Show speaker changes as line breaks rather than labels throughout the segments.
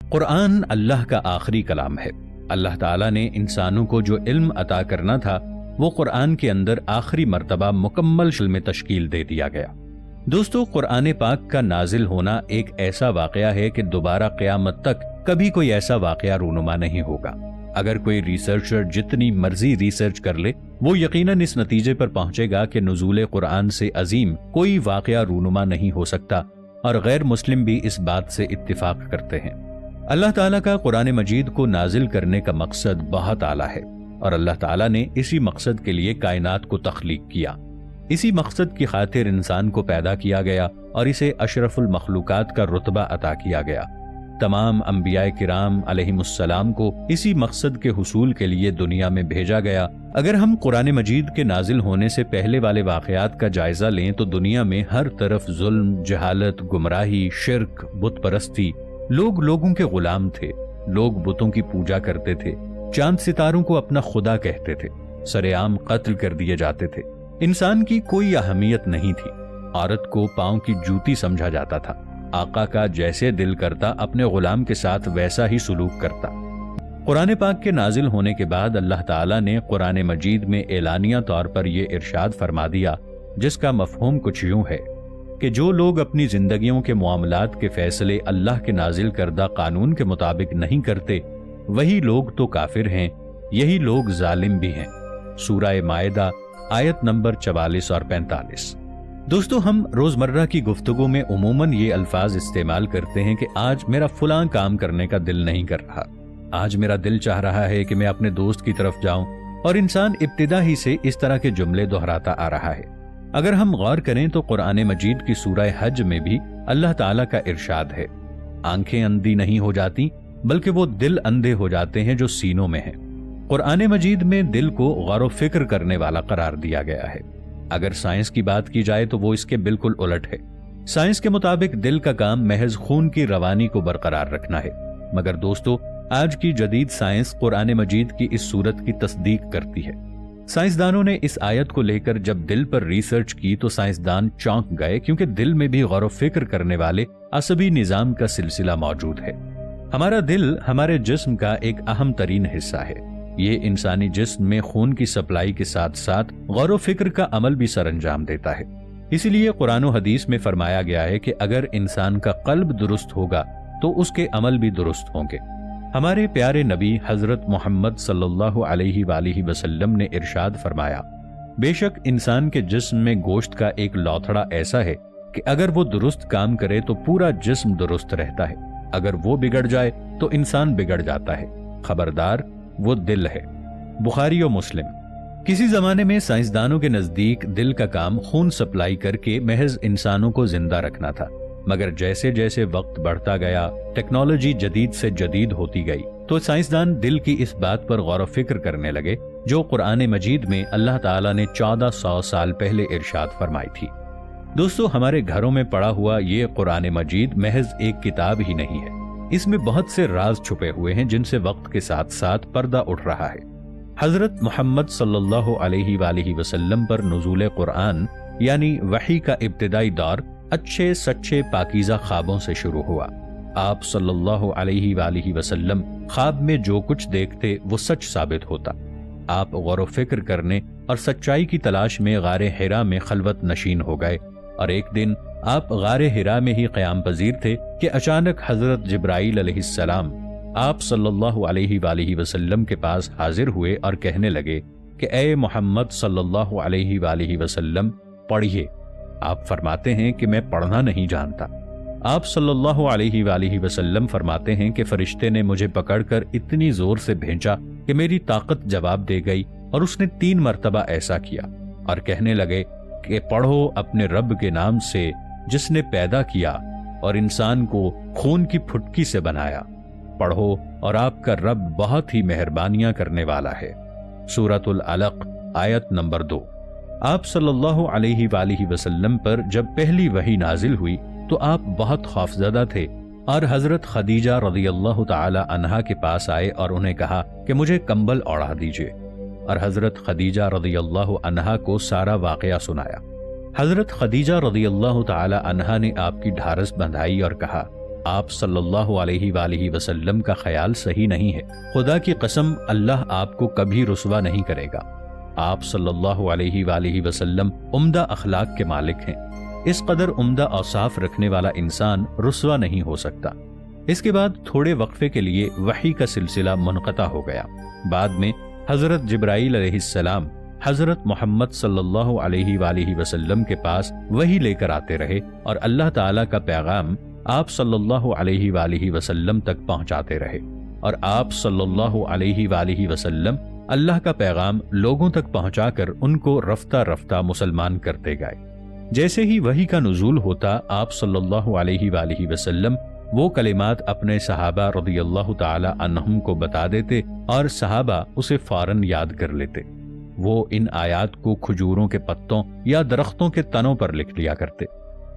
قرآن اللہ کا آخری کلام ہے۔ اللہ تعالیٰ نے انسانوں کو جو علم عطا کرنا تھا وہ قرآن کے اندر آخری مرتبہ مکمل شکل میں تشکیل دے دیا گیا۔ دوستو، قرآن پاک کا نازل ہونا ایک ایسا واقعہ ہے کہ دوبارہ قیامت تک کبھی کوئی ایسا واقعہ رونما نہیں ہوگا۔ اگر کوئی ریسرچر جتنی مرضی ریسرچ کر لے، وہ یقیناً اس نتیجے پر پہنچے گا کہ نزول قرآن سے عظیم کوئی واقعہ رونما نہیں ہو سکتا، اور غیر مسلم بھی اس بات سے اتفاق کرتے ہیں۔ اللہ تعالیٰ کا قرآن مجید کو نازل کرنے کا مقصد بہت اعلیٰ ہے، اور اللہ تعالیٰ نے اسی مقصد کے لیے کائنات کو تخلیق کیا۔ اسی مقصد کی خاطر انسان کو پیدا کیا گیا اور اسے اشرف المخلوقات کا رتبہ عطا کیا گیا۔ تمام انبیاء کرام علیہم السلام کو اسی مقصد کے حصول کے لیے دنیا میں بھیجا گیا۔ اگر ہم قرآن مجید کے نازل ہونے سے پہلے والے واقعات کا جائزہ لیں تو دنیا میں ہر طرف ظلم، جہالت، گمراہی، شرک، بت پرستی، لوگ لوگوں کے غلام تھے، لوگ بتوں کی پوجا کرتے تھے، چاند ستاروں کو اپنا خدا کہتے تھے، سر عام قتل کر دیے جاتے تھے، انسان کی کوئی اہمیت نہیں تھی، عورت کو پاؤں کی جوتی سمجھا جاتا تھا، آقا کا جیسے دل کرتا اپنے غلام کے ساتھ ویسا ہی سلوک کرتا۔ قرآن پاک کے نازل ہونے کے بعد اللہ تعالیٰ نے قرآن مجید میں اعلانیہ طور پر یہ ارشاد فرما دیا، جس کا مفہوم کچھ یوں ہے کہ جو لوگ اپنی زندگیوں کے معاملات کے فیصلے اللہ کے نازل کردہ قانون کے مطابق نہیں کرتے، وہی لوگ تو کافر ہیں، یہی لوگ ظالم بھی ہیں۔ سورہ مائدہ آیت نمبر 44 اور 45۔ دوستو، ہم روزمرہ کی گفتگو میں عموماً یہ الفاظ استعمال کرتے ہیں کہ آج میرا فلاں کام کرنے کا دل نہیں کر رہا، آج میرا دل چاہ رہا ہے کہ میں اپنے دوست کی طرف جاؤں، اور انسان ابتدا ہی سے اس طرح کے جملے دہراتا آ رہا ہے۔ اگر ہم غور کریں تو قرآن مجید کی سورہ حج میں بھی اللہ تعالیٰ کا ارشاد ہے، آنکھیں اندھی نہیں ہو جاتی بلکہ وہ دل اندھے ہو جاتے ہیں جو سینوں میں ہیں۔ قرآن مجید میں دل کو غور و فکر کرنے والا قرار دیا گیا ہے۔ اگر سائنس کی بات کی جائے تو وہ اس کے بالکل الٹ ہے۔ سائنس کے مطابق دل کا کام محض خون کی روانی کو برقرار رکھنا ہے، مگر دوستو آج کی جدید سائنس قرآن مجید کی اس صورت کی تصدیق کرتی ہے۔ سائنسدانوں نے اس آیت کو لے کر جب دل پر ریسرچ کی تو سائنسدان چونک گئے، کیونکہ دل میں بھی غور و فکر کرنے والے عصبی نظام کا سلسلہ موجود ہے۔ ہمارا دل ہمارے جسم کا ایک اہم ترین حصہ ہے۔ یہ انسانی جسم میں خون کی سپلائی کے ساتھ ساتھ غور و فکر کا عمل بھی سر انجام دیتا ہے۔ اسی لیے قرآن و حدیث میں فرمایا گیا ہے کہ اگر انسان کا قلب درست ہوگا تو اس کے عمل بھی درست ہوں گے۔ ہمارے پیارے نبی حضرت محمد صلی اللہ علیہ وآلہ وسلم نے ارشاد فرمایا، بے شک انسان کے جسم میں گوشت کا ایک لوتھڑا ایسا ہے کہ اگر وہ درست کام کرے تو پورا جسم درست رہتا ہے، اگر وہ بگڑ جائے تو انسان بگڑ جاتا ہے، خبردار وہ دل ہے۔ بخاری و مسلم۔ کسی زمانے میں سائنسدانوں کے نزدیک دل کا کام خون سپلائی کر کے محض انسانوں کو زندہ رکھنا تھا، مگر جیسے جیسے وقت بڑھتا گیا، ٹیکنالوجی جدید سے جدید ہوتی گئی، تو سائنسدان دل کی اس بات پر غور و فکر کرنے لگے جو قرآن مجید میں اللہ تعالیٰ نے 1400 سال پہلے ارشاد فرمائی تھی۔ دوستو، ہمارے گھروں میں پڑا ہوا یہ قرآن مجید محض ایک کتاب ہی نہیں ہے، اس میں بہت سے راز چھپے ہوئے ہیں جن سے وقت کے ساتھ ساتھ پردہ اٹھ رہا ہے۔ حضرت محمد صلی اللہ علیہ وآلہ وسلم پر نزول قرآن یعنی وحی کا ابتدائی دور اچھے سچے پاکیزہ خوابوں سے شروع ہوا۔ آپ صلی اللہ علیہ وآلہ وسلم خواب میں جو کچھ دیکھتے وہ سچ ثابت ہوتا۔ آپ غور و فکر کرنے اور سچائی کی تلاش میں غار حرا میں خلوت نشین ہو گئے، اور ایک دن آپ غار حرا میں ہی قیام پذیر تھے کہ اچانک حضرت جبرائیل علیہ السلام آپ صلی اللہ علیہ وآلہ وسلم کے پاس حاضر ہوئے اور کہنے لگے کہ اے محمد صلی اللہ علیہ وآلہ وسلم پڑھیے۔ آپ فرماتے ہیں کہ میں پڑھنا نہیں جانتا۔ آپ صلی اللہ علیہ وآلہ وسلم فرماتے ہیں کہ فرشتے نے مجھے پکڑ کر اتنی زور سے بھینچا کہ میری طاقت جواب دے گئی، اور اس نے 3 مرتبہ ایسا کیا، اور کہنے لگے کہ پڑھو اپنے رب کے نام سے جس نے پیدا کیا اور انسان کو خون کی پھٹکی سے بنایا، پڑھو اور آپ کا رب بہت ہی مہربانیاں کرنے والا ہے۔ سورۃ العلق آیت نمبر 2۔ آپ صلی اللہ علیہ وآلہ وسلم پر جب پہلی وحی نازل ہوئی تو آپ بہت خوفزدہ تھے، اور حضرت خدیجہ رضی اللہ تعالی عنہا کے پاس آئے اور انہیں کہا کہ مجھے کمبل اوڑھا دیجئے، اور حضرت خدیجہ رضی اللہ عنہا کو سارا واقعہ سنایا۔ حضرت خدیجہ رضی اللہ تعالی عنہا نے آپ کی ڈھارس بندھائی اور کہا آپ صلی اللہ علیہ وآلہ وسلم کا خیال صحیح نہیں ہے، خدا کی قسم اللہ آپ کو کبھی رسوا نہیں کرے گا۔ آپ صلی اللہ علیہ وآلہ وسلم عمدہ اخلاق کے مالک ہیں، اس قدر عمدہ اوصاف رکھنے والا انسان رسوا نہیں ہو سکتا۔ اس کے بعد تھوڑے وقفے کے لیے وحی کا سلسلہ منقطع ہو گیا۔ بعد میں حضرت جبرائیل علیہ السلام حضرت محمد صلی اللہ علیہ وآلہ وسلم کے پاس وحی لے کر آتے رہے اور اللہ تعالیٰ کا پیغام آپ صلی اللہ علیہ وآلہ وسلم تک پہنچاتے رہے، اور آپ صلی اللہ علیہ وآلہ وسلم اللہ کا پیغام لوگوں تک پہنچا کر ان کو رفتہ رفتہ مسلمان کرتے گئے۔ جیسے ہی وحی کا نزول ہوتا، آپ صلی اللہ علیہ وآلہ وسلم وہ کلمات اپنے صحابہ رضی اللہ تعالی عنہم کو بتا دیتے اور صحابہ اسے فوراً یاد کر لیتے۔ وہ ان آیات کو کھجوروں کے پتوں یا درختوں کے تنوں پر لکھ لیا کرتے۔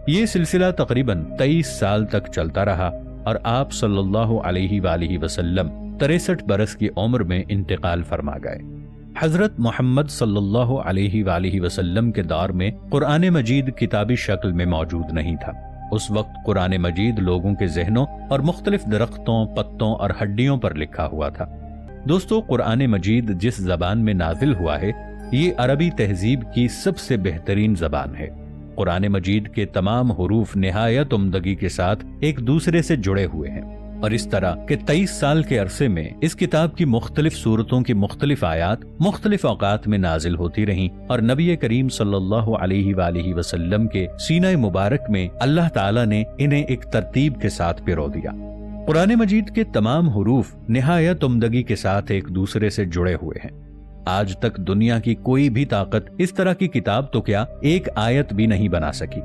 یہ سلسلہ تقریباً 23 سال تک چلتا رہا اور آپ صلی اللہ علیہ وآلہ وسلم 63 برس کی عمر میں انتقال فرما گئے۔ حضرت محمد صلی اللہ علیہ وآلہ وسلم کے دور میں قرآن مجید کتابی شکل میں موجود نہیں تھا۔ اس وقت قرآن مجید لوگوں کے ذہنوں اور مختلف درختوں، پتوں اور ہڈیوں پر لکھا ہوا تھا۔ دوستو، قرآن مجید جس زبان میں نازل ہوا ہے، یہ عربی تہذیب کی سب سے بہترین زبان ہے۔ قرآن مجید کے تمام حروف نہایت عمدگی کے ساتھ ایک دوسرے سے جڑے ہوئے ہیں، اور اس طرح کہ 23 سال کے عرصے میں اس کتاب کی مختلف سورتوں کی مختلف آیات مختلف اوقات میں نازل ہوتی رہیں، اور نبی کریم صلی اللہ علیہ وآلہ وسلم کے سینہ مبارک میں اللہ تعالیٰ نے انہیں ایک ترتیب کے ساتھ پرو دیا۔ قرآن مجید کے تمام حروف نہایت عمدگی کے ساتھ ایک دوسرے سے جڑے ہوئے ہیں۔ آج تک دنیا کی کوئی بھی طاقت اس طرح کی کتاب تو کیا ایک آیت بھی نہیں بنا سکی۔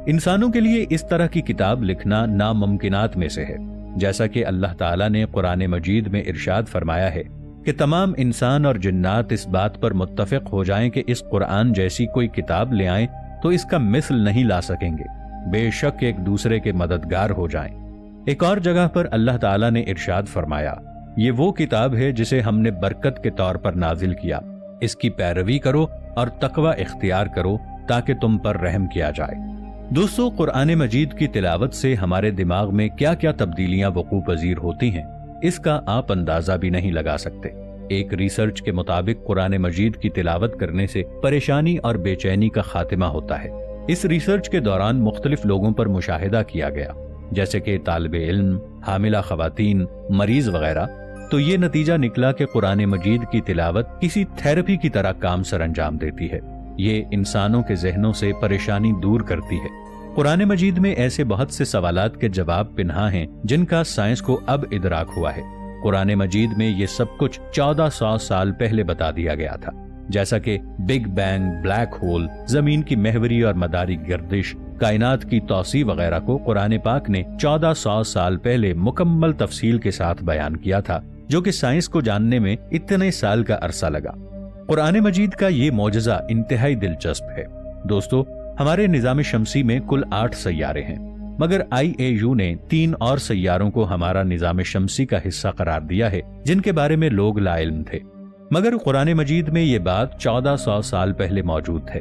انسانوں کے لیے اس طرح کی کتاب لکھنا ناممکنات میں سے ہے، جیسا کہ اللہ تعالیٰ نے قرآن مجید میں ارشاد فرمایا ہے کہ تمام انسان اور جنات اس بات پر متفق ہو جائیں کہ اس قرآن جیسی کوئی کتاب لے آئیں تو اس کا مثل نہیں لا سکیں گے، بے شک ایک دوسرے کے مددگار ہو جائیں۔ ایک اور جگہ پر اللہ تعالیٰ نے ارشاد فرمایا، یہ وہ کتاب ہے جسے ہم نے برکت کے طور پر نازل کیا، اس کی پیروی کرو اور تقوی اختیار کرو تاکہ تم پر رحم کیا جائے۔ دوستو، قرآن مجید کی تلاوت سے ہمارے دماغ میں کیا کیا تبدیلیاں وقوع پذیر ہوتی ہیں، اس کا آپ اندازہ بھی نہیں لگا سکتے۔ ایک ریسرچ کے مطابق قرآن مجید کی تلاوت کرنے سے پریشانی اور بے چینی کا خاتمہ ہوتا ہے۔ اس ریسرچ کے دوران مختلف لوگوں پر مشاہدہ کیا گیا، جیسے کہ طالب علم، حاملہ خواتین، مریض وغیرہ، تو یہ نتیجہ نکلا کہ قرآن مجید کی تلاوت کسی تھیراپی کی طرح کام سر انجام دیتی ہے۔ یہ انسانوں کے ذہنوں سے پریشانی دور کرتی ہے۔ قرآن مجید میں ایسے بہت سے سوالات کے جواب پنہاں ہیں جن کا سائنس کو اب ادراک ہوا ہے۔ قرآن مجید میں یہ سب کچھ 1400 سال پہلے بتا دیا گیا تھا، جیسا کہ بگ بینگ، بلیک ہول، زمین کی محوری اور مداری گردش، کائنات کی توسیع وغیرہ کو قرآن پاک نے 1400 سال پہلے مکمل تفصیل کے ساتھ بیان کیا تھا، جو کہ سائنس کو جاننے میں اتنے سال کا عرصہ لگا۔ قرآن مجید کا یہ معجزہ انتہائی دلچسپ ہے۔ دوستو، ہمارے نظام شمسی میں کل 8 سیارے ہیں، مگر IAU نے 3 اور سیاروں کو ہمارا نظام شمسی کا حصہ قرار دیا ہے، جن کے بارے میں لوگ لا علم تھے، مگر قرآن مجید میں یہ بات 1400 سال پہلے موجود ہے۔